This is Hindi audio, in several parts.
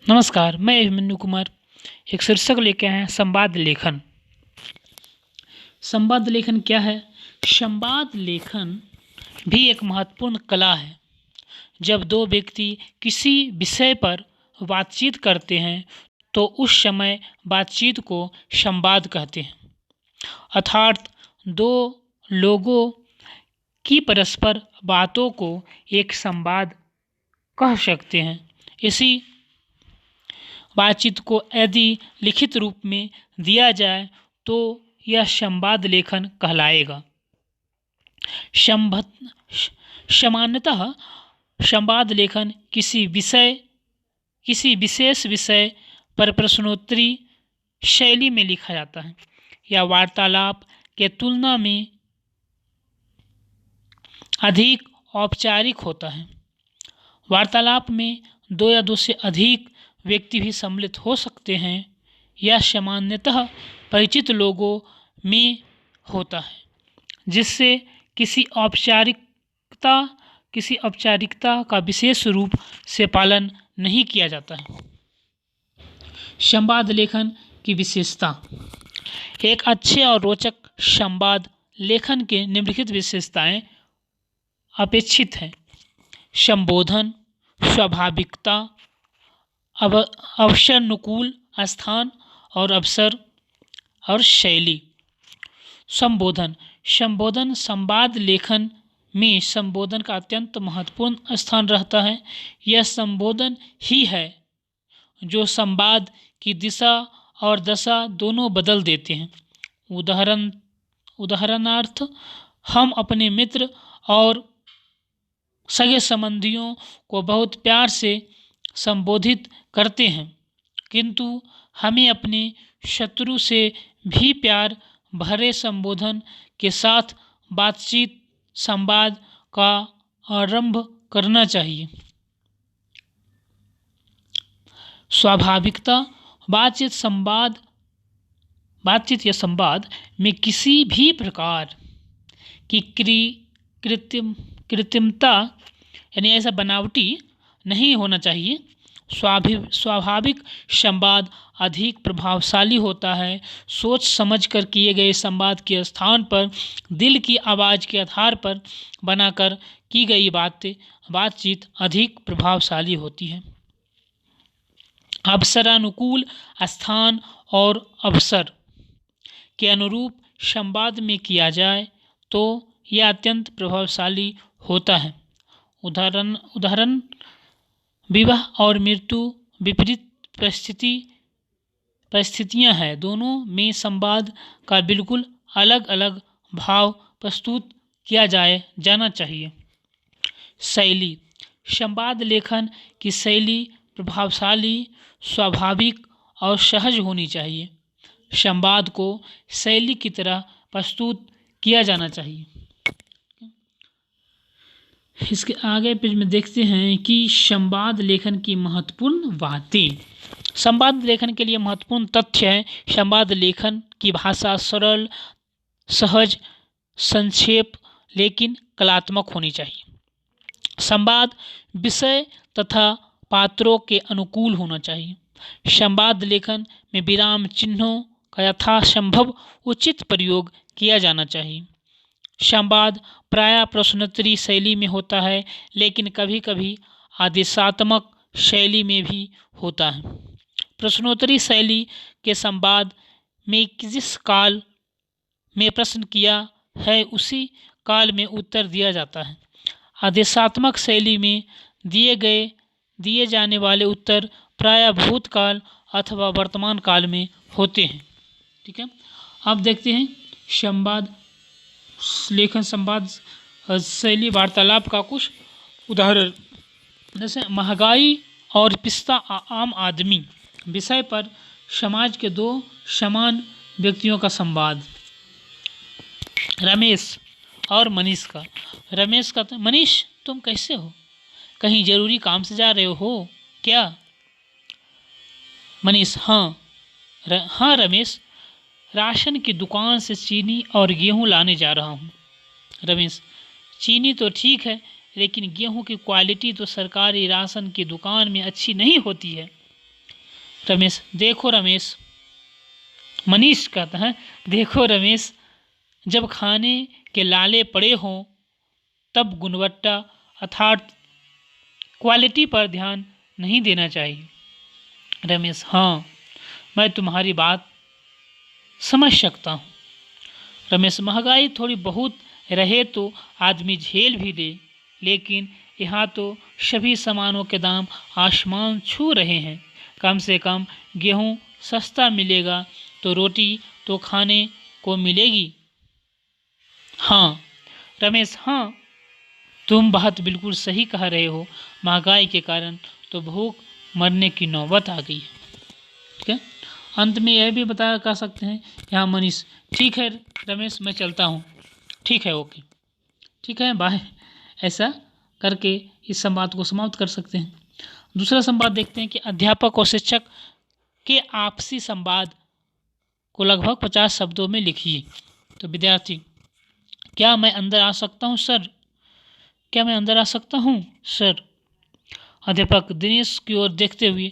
नमस्कार, मैं अभिमन्यु कुमार। एक शीर्षक लेके आए हैं संवाद लेखन। संवाद लेखन क्या है? संवाद लेखन भी एक महत्वपूर्ण कला है। जब दो व्यक्ति किसी विषय पर बातचीत करते हैं तो उस समय बातचीत को संवाद कहते हैं, अर्थात दो लोगों की परस्पर बातों को एक संवाद कह सकते हैं। इसी बातचीत को यदि लिखित रूप में दिया जाए तो यह संवाद लेखन कहलाएगा। सामान्यतः संवाद लेखन किसी विशेष विषय पर प्रश्नोत्तरी शैली में लिखा जाता है या वार्तालाप के तुलना में अधिक औपचारिक होता है। वार्तालाप में दो या दो से अधिक व्यक्ति भी सम्मिलित हो सकते हैं। यह सामान्यतः परिचित लोगों में होता है, जिससे किसी औपचारिकता का विशेष रूप से पालन नहीं किया जाता है। संवाद लेखन की विशेषता। एक अच्छे और रोचक संवाद लेखन के निम्नलिखित विशेषताएं अपेक्षित हैं। संबोधन, स्वाभाविकता, अवसरानुकूल स्थान और अवसर और शैली। संबोधन संवाद लेखन में संबोधन का अत्यंत महत्वपूर्ण स्थान रहता है। यह संबोधन ही है जो संवाद की दिशा और दशा दोनों बदल देते हैं। उदाहरणार्थ, हम अपने मित्र और सगे संबंधियों को बहुत प्यार से संबोधित करते हैं, किंतु हमें अपने शत्रु से भी प्यार भरे संबोधन के साथ संवाद का आरंभ करना चाहिए। स्वाभाविकता। बातचीत या संवाद में किसी भी प्रकार की कृत्रिमता यानी ऐसा बनावटी नहीं होना चाहिए। स्वाभाविक संवाद अधिक प्रभावशाली होता है। सोच समझ कर किए गए संवाद के स्थान पर दिल की आवाज़ के आधार पर बनाकर की गई बातचीत अधिक प्रभावशाली होती है। अवसरानुकूल स्थान और अवसर के अनुरूप संवाद में किया जाए तो यह अत्यंत प्रभावशाली होता है। उदाहरण विवाह और मृत्यु विपरीत परिस्थितियां हैं। दोनों में संवाद का बिल्कुल अलग अलग भाव प्रस्तुत किया जाना चाहिए। शैली। संवाद लेखन की शैली प्रभावशाली, स्वाभाविक और सहज होनी चाहिए। संवाद को शैली की तरह प्रस्तुत किया जाना चाहिए। इसके आगे पेज में देखते हैं कि संवाद लेखन की महत्वपूर्ण बातें। संवाद लेखन के लिए महत्वपूर्ण तथ्य है। संवाद लेखन की भाषा सरल, सहज, संक्षेप लेकिन कलात्मक होनी चाहिए। संवाद विषय तथा पात्रों के अनुकूल होना चाहिए। संवाद लेखन में विराम चिन्हों का यथासंभव उचित प्रयोग किया जाना चाहिए। संवाद प्रायः प्रश्नोत्तरी शैली में होता है, लेकिन कभी कभी आदेशात्मक शैली में भी होता है। प्रश्नोत्तरी शैली के संवाद में जिस काल में प्रश्न किया है उसी काल में उत्तर दिया जाता है। आदेशात्मक शैली में दिए जाने वाले उत्तर प्रायः भूतकाल अथवा वर्तमान काल में होते हैं। ठीक है, अब देखते हैं संवाद लेखन संवाद शैली वार्तालाप का कुछ उदाहरण। जैसे महंगाई और पिस्ता आम आदमी विषय पर समाज के दो समान व्यक्तियों का संवाद। रमेश और मनीष का। रमेश का मनीष तुम कैसे हो? कहीं जरूरी काम से जा रहे हो क्या? मनीष हाँ रमेश, राशन की दुकान से चीनी और गेहूं लाने जा रहा हूँ। रमेश, चीनी तो ठीक है, लेकिन गेहूं की क्वालिटी तो सरकारी राशन की दुकान में अच्छी नहीं होती है। रमेश, देखो रमेश, मनीष कहता है, देखो रमेश, जब खाने के लाले पड़े हों तब गुणवत्ता अर्थात क्वालिटी पर ध्यान नहीं देना चाहिए। रमेश, हाँ, मैं तुम्हारी बात समझ सकता हूँ। रमेश, महंगाई थोड़ी बहुत रहे तो आदमी झेल भी दे, लेकिन यहाँ तो सभी सामानों के दाम आसमान छू रहे हैं। कम से कम गेहूँ सस्ता मिलेगा तो रोटी तो खाने को मिलेगी। हाँ रमेश, हाँ, तुम बात बिल्कुल सही कह रहे हो। महंगाई के कारण तो भूख मरने की नौबत आ गई है। ठीक है, अंत में यह भी बता कर सकते हैं यहाँ मनीष, ठीक है रमेश, मैं चलता हूँ। ठीक है, ओके, ठीक है, बाय। ऐसा करके इस संवाद को समाप्त कर सकते हैं। दूसरा संवाद देखते हैं कि अध्यापक और शिक्षक के आपसी संवाद को लगभग 50 शब्दों में लिखिए। तो विद्यार्थी, क्या मैं अंदर आ सकता हूँ सर? क्या मैं अंदर आ सकता हूँ सर? अध्यापक दिनेश की ओर देखते हुए,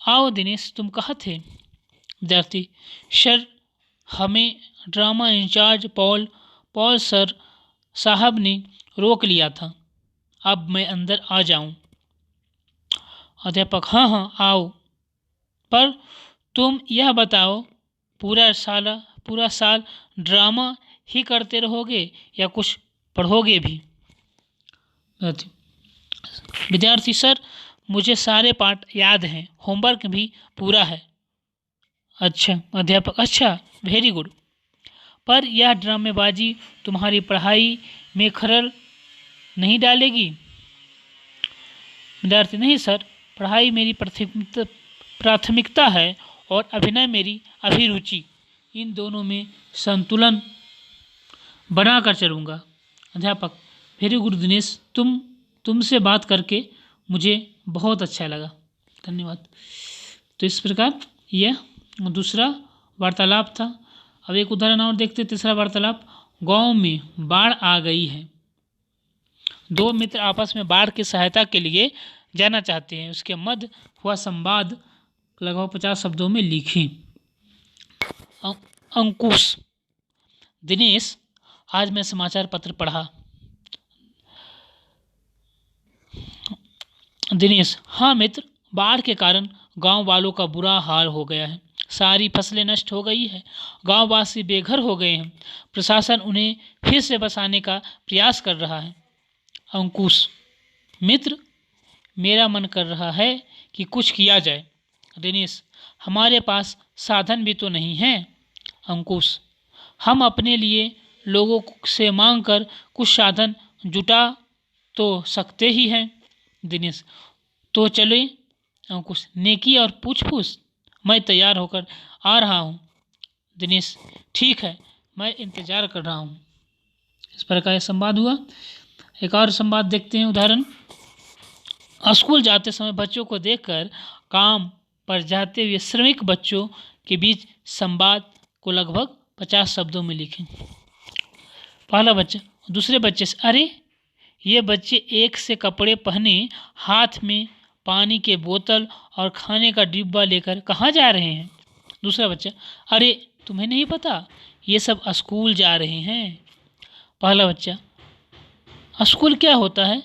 आओ दिनेश, तुम कहाँ थे? विद्यार्थी, सर, हमें ड्रामा इंचार्ज पॉल सर साहब ने रोक लिया था। अब मैं अंदर आ जाऊं? अध्यापक, हाँ हाँ आओ, पर तुम यह बताओ, पूरा साल ड्रामा ही करते रहोगे या कुछ पढ़ोगे भी? विद्यार्थी, सर, मुझे सारे पाठ याद हैं, होमवर्क भी पूरा है। अच्छा। अध्यापक, अच्छा, वेरी गुड, पर यह ड्रामेबाजी तुम्हारी पढ़ाई में खलल नहीं डालेगी? विद्यार्थी, नहीं सर, पढ़ाई मेरी प्राथमिकता है और अभिनय मेरी अभिरुचि। इन दोनों में संतुलन बनाकर चलूँगा। अध्यापक, वेरी गुड दिनेश, तुमसे बात करके मुझे बहुत अच्छा लगा, धन्यवाद। तो इस प्रकार यह दूसरा वार्तालाप था। अब एक उदाहरण और देखते, तीसरा वार्तालाप। गांव में बाढ़ आ गई है। दो मित्र आपस में बाढ़ की सहायता के लिए जाना चाहते हैं। उसके मध्य हुआ संवाद लगभग 50 शब्दों में लिखें। अंकुश, दिनेश, आज मैं समाचार पत्र पढ़ा। दिनेश, हाँ मित्र, बाढ़ के कारण गांव वालों का बुरा हाल हो गया है। सारी फसलें नष्ट हो गई है। गांववासी बेघर हो गए हैं। प्रशासन उन्हें फिर से बसाने का प्रयास कर रहा है। अंकुश, मित्र, मेरा मन कर रहा है कि कुछ किया जाए। दिनेश, हमारे पास साधन भी तो नहीं है। अंकुश, हम अपने लिए लोगों से मांग कर कुछ साधन जुटा तो सकते ही हैं। दिनेश, तो चले। अंकुश, नेकी और पूछ-पूछ, मैं तैयार होकर आ रहा हूँ। दिनेश, ठीक है, मैं इंतजार कर रहा हूँ। इस प्रकार यह संवाद हुआ। एक और संवाद देखते हैं, उदाहरण। स्कूल जाते समय बच्चों को देखकर काम पर जाते हुए श्रमिक बच्चों के बीच संवाद को लगभग 50 शब्दों में लिखें। पहला बच्चा दूसरे बच्चे से, अरे ये बच्चे एक से कपड़े पहने, हाथ में पानी के बोतल और खाने का डिब्बा लेकर कहाँ जा रहे हैं? दूसरा बच्चा, अरे तुम्हें नहीं पता, ये सब स्कूल जा रहे हैं। पहला बच्चा, स्कूल क्या होता है?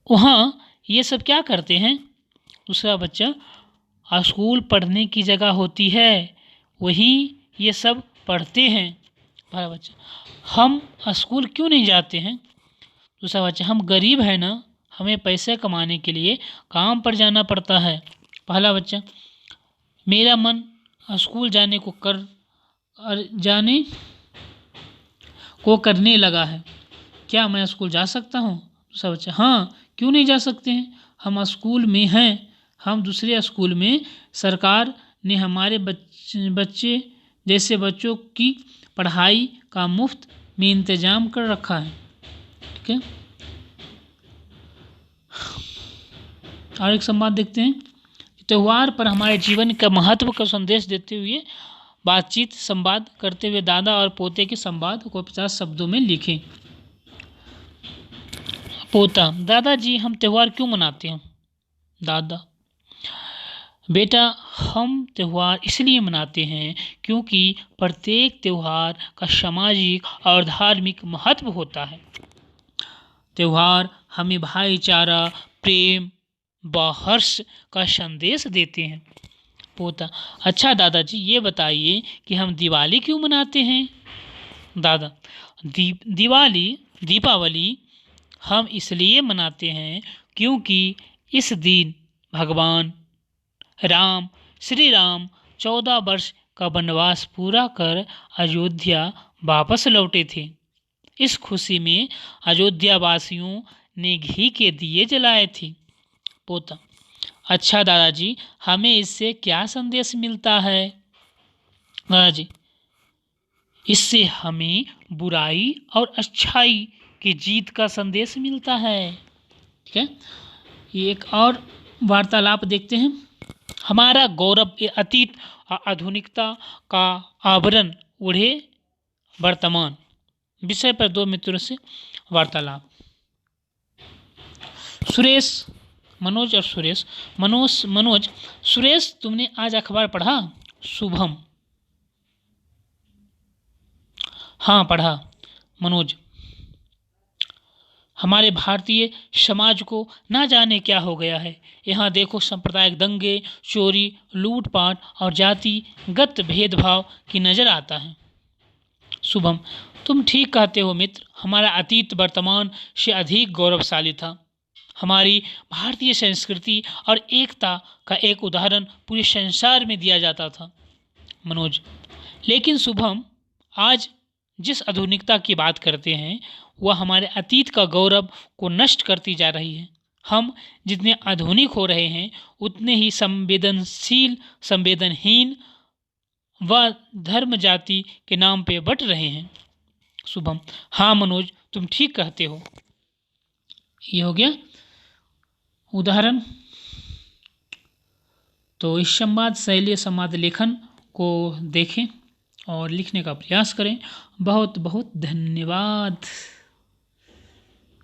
वहाँ ये सब क्या करते हैं? दूसरा बच्चा, स्कूल पढ़ने की जगह होती है, वहीं ये सब पढ़ते हैं। पहला बच्चा, हम स्कूल क्यों नहीं जाते हैं? दूसरा बच्चा, हम गरीब हैं ना, हमें पैसे कमाने के लिए काम पर जाना पड़ता है। पहला बच्चा, मेरा मन स्कूल जाने को करने लगा है, क्या मैं स्कूल जा सकता हूँ? दूसरा बच्चा, हाँ, क्यों नहीं जा सकते हैं, हम स्कूल में हैं, हम दूसरे स्कूल में सरकार ने हमारे बच्चे जैसे बच्चों की पढ़ाई का मुफ्त में इंतजाम कर रखा है। ठीक है, और एक संवाद देखते हैं। त्यौहार पर हमारे जीवन का महत्व का संदेश देते हुए बातचीत संवाद करते हुए दादा और पोते के संवाद को 50 शब्दों में लिखें। पोता, दादाजी, हम त्यौहार क्यों मनाते हैं? दादा, बेटा, हम त्यौहार इसलिए मनाते हैं क्योंकि प्रत्येक त्यौहार का सामाजिक और धार्मिक महत्व होता है। त्यौहार हमें भाईचारा, प्रेम व हर्ष का संदेश देते हैं। पोता: अच्छा दादाजी, ये बताइए कि हम दिवाली क्यों मनाते हैं? दादा: दीपावली हम इसलिए मनाते हैं क्योंकि इस दिन भगवान राम, श्री राम 14 वर्ष का वनवास पूरा कर अयोध्या वापस लौटे थे। इस खुशी में अयोध्या वासियों ने घी के दिए जलाए थे। पोता: अच्छा दादाजी, हमें इससे क्या संदेश मिलता है? दादाजी: इससे हमें बुराई और अच्छाई की जीत का संदेश मिलता है। ठीक है, ये एक और वार्तालाप देखते हैं। हमारा गौरव ये अतीत और आधुनिकता का आवरण ओढ़े वर्तमान विषय पर दो मित्रों से वार्तालाप। सुरेश, मनोज और सुरेश। मनोज: सुरेश, तुमने आज अखबार पढ़ा? शुभम: हाँ पढ़ा। मनोज: हमारे भारतीय समाज को ना जाने क्या हो गया है। यहाँ देखो, सांप्रदायिक दंगे, चोरी, लूटपाट और जातिगत भेदभाव की नज़र आता है। शुभम: तुम ठीक कहते हो मित्र, हमारा अतीत वर्तमान से अधिक गौरवशाली था। हमारी भारतीय संस्कृति और एकता का एक उदाहरण पूरे संसार में दिया जाता था। मनोज: लेकिन शुभम, आज जिस आधुनिकता की बात करते हैं वह हमारे अतीत का गौरव को नष्ट करती जा रही है। हम जितने आधुनिक हो रहे हैं उतने ही संवेदनहीन व धर्म जाति के नाम पे बट रहे हैं। शुभम: हाँ मनोज, तुम ठीक कहते हो। ये हो गया उदाहरण। तो इस संवाद शैली संवाद लेखन को देखें और लिखने का प्रयास करें। बहुत बहुत धन्यवाद।